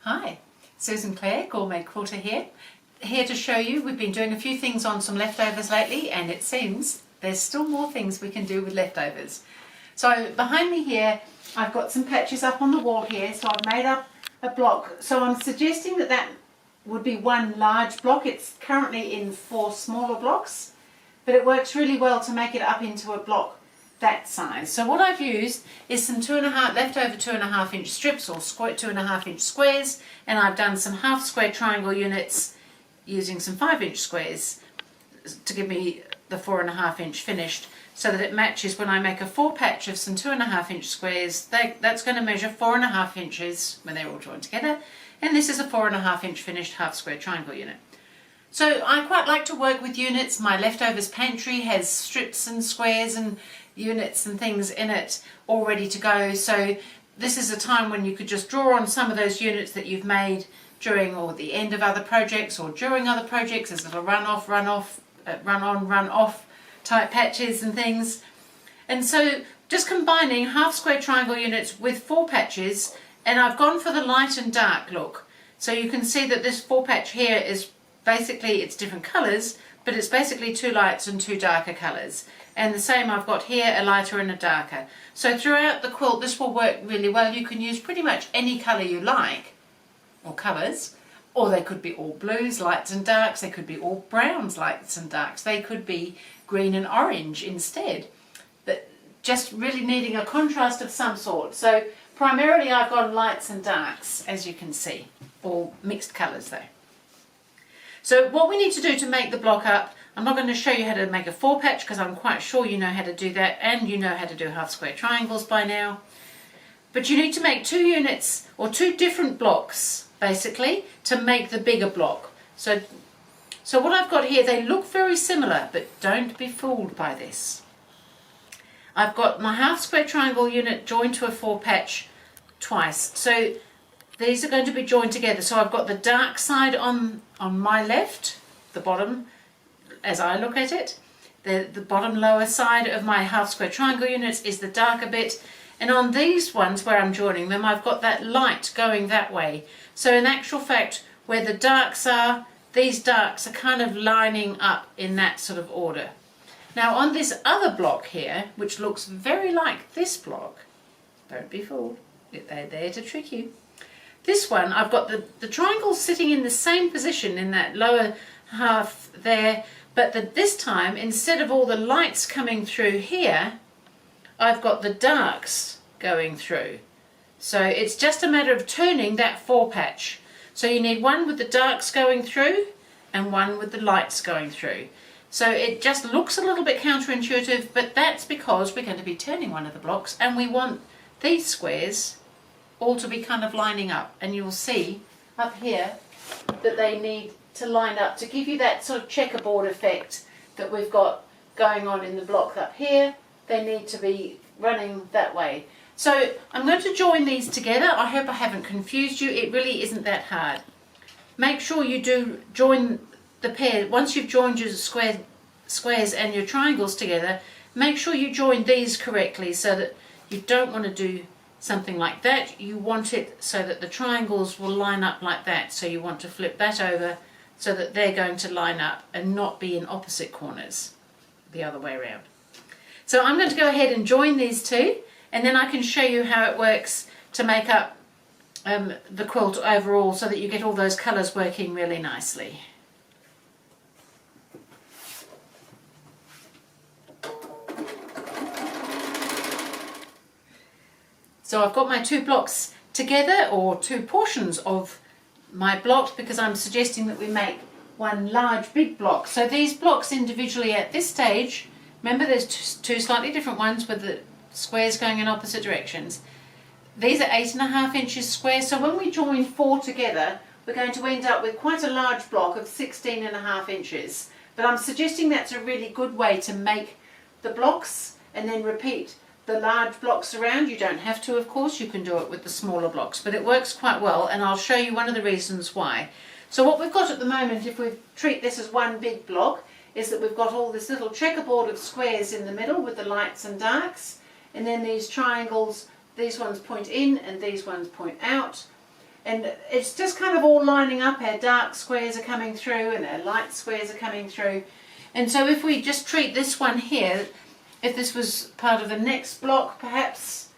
Hi, Susan Clare, GourmetQuilter here to show you. We've been doing a few things on some leftovers lately, and it seems there's still more things we can do with leftovers. So behind me here, I've got some patches up on the wall here, so I've made up a block. So I'm suggesting that that would be one large block. It's currently in 4 smaller blocks, but it works really well to make it up into a block that size. So what I've used is some leftover 2.5 inch strips or 2.5 inch squares, and I've done some half square triangle units using some 5 inch squares to give me the 4.5 inch finished, so that it matches when I make a 4 patch of some 2.5 inch squares. That's going to measure 4.5 inches when they're all joined together, and this is a 4.5 inch finished half square triangle unit. So I quite like to work with units. My leftovers pantry has strips and squares and units and things in it all ready to go. So this is a time when you could just draw on some of those units that you've made during or the end of other projects or during other projects as little run on, run off type patches and things. And so just combining half square triangle units with 4 patches, and I've gone for the light and dark look. So you can see that this 4 patch here is basically, it's different colours, but it's basically 2 lights and 2 darker colours. And the same I've got here, a lighter and a darker. So throughout the quilt this will work really well. You can use pretty much any colour you like, or colours, or they could be all blues, lights and darks, they could be all browns, lights and darks, they could be green and orange instead. But just really needing a contrast of some sort. So primarily I've got lights and darks, as you can see, or mixed colours though. So what we need to do to make the block up, I'm not going to show you how to make a 4 patch because I'm quite sure you know how to do that, and you know how to do half square triangles by now. But you need to make 2 units or 2 different blocks basically to make the bigger block. So what I've got here, they look very similar, but don't be fooled by this. I've got my half square triangle unit joined to a 4 patch twice. So these are going to be joined together. So I've got the dark side on my left, the bottom, as I look at it. The bottom lower side of my half square triangle units is the darker bit. And on these ones where I'm joining them, I've got that light going that way. So in actual fact, where the darks are, these darks are kind of lining up in that sort of order. Now on this other block here, which looks very like this block, don't be fooled, they're there to trick you. This one, I've got the triangles sitting in the same position in that lower half there, but this time, instead of all the lights coming through here, I've got the darks going through. So it's just a matter of turning that 4 patch. So you need one with the darks going through and one with the lights going through. So it just looks a little bit counterintuitive, but that's because we're going to be turning one of the blocks and we want these squares all to be kind of lining up, and you'll see up here that they need to line up to give you that sort of checkerboard effect that we've got going on in the block up here. They need to be running that way. So I'm going to join these together. I hope I haven't confused you. It really isn't that hard. Make sure you do join the pair. Once you've joined your squares and your triangles together, make sure you join these correctly, so that you don't want to do something like that. You want it so that the triangles will line up like that. So you want to flip that over so that they're going to line up and not be in opposite corners, the other way around. So I'm going to go ahead and join these 2, and then I can show you how it works to make up the quilt overall, so that you get all those colours working really nicely. So I've got my 2 blocks together, or 2 portions of my block, because I'm suggesting that we make one large big block. So these blocks individually at this stage, remember there's 2 slightly different ones with the squares going in opposite directions. These are 8.5 inches square, so when we join 4 together we're going to end up with quite a large block of 16.5 inches. But I'm suggesting that's a really good way to make the blocks and then repeat the large blocks around. You don't have to, of course, you can do it with the smaller blocks, but it works quite well, and I'll show you one of the reasons why. So what we've got at the moment, if we treat this as one big block, is that we've got all this little checkerboard of squares in the middle with the lights and darks, and then these triangles, these ones point in and these ones point out. And it's just kind of all lining up. Our dark squares are coming through and our light squares are coming through. And so if we just treat this one here, if this was part of the next block perhaps,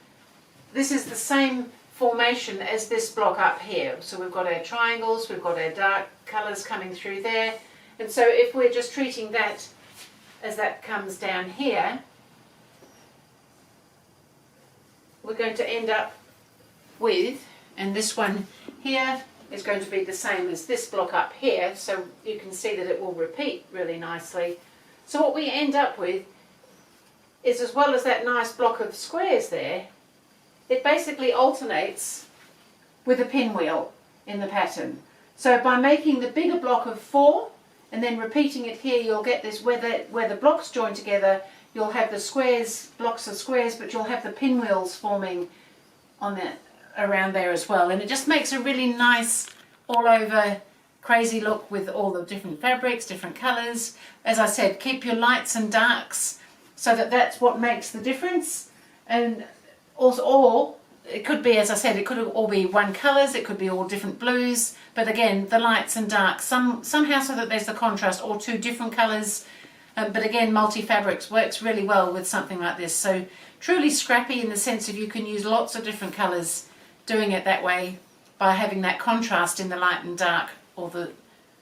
this is the same formation as this block up here. So we've got our triangles, we've got our dark colours coming through there. And so if we're just treating that as that comes down here, we're going to end up with, and this one here is going to be the same as this block up here, so you can see that it will repeat really nicely. So what we end up with is, as well as that nice block of squares there, it basically alternates with a pinwheel in the pattern. So by making the bigger block of 4 and then repeating it here, you'll get this where the blocks join together, you'll have the squares, blocks of squares, but you'll have the pinwheels forming on that around there as well. And it just makes a really nice all over crazy look with all the different fabrics, different colours. As I said, keep your lights and darks so that that's what makes the difference. And also, or it could be, as I said, it could all be one colours, it could be all different blues, but again, the lights and darks, somehow so that there's the contrast, or 2 different colours. But again, multi-fabrics works really well with something like this. So truly scrappy in the sense of you can use lots of different colours doing it that way by having that contrast in the light and dark, or the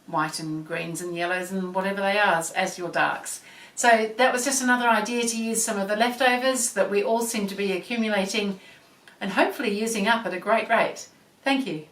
white and greens and yellows and whatever they are as your darks. So that was just another idea to use some of the leftovers that we all seem to be accumulating and hopefully using up at a great rate. Thank you.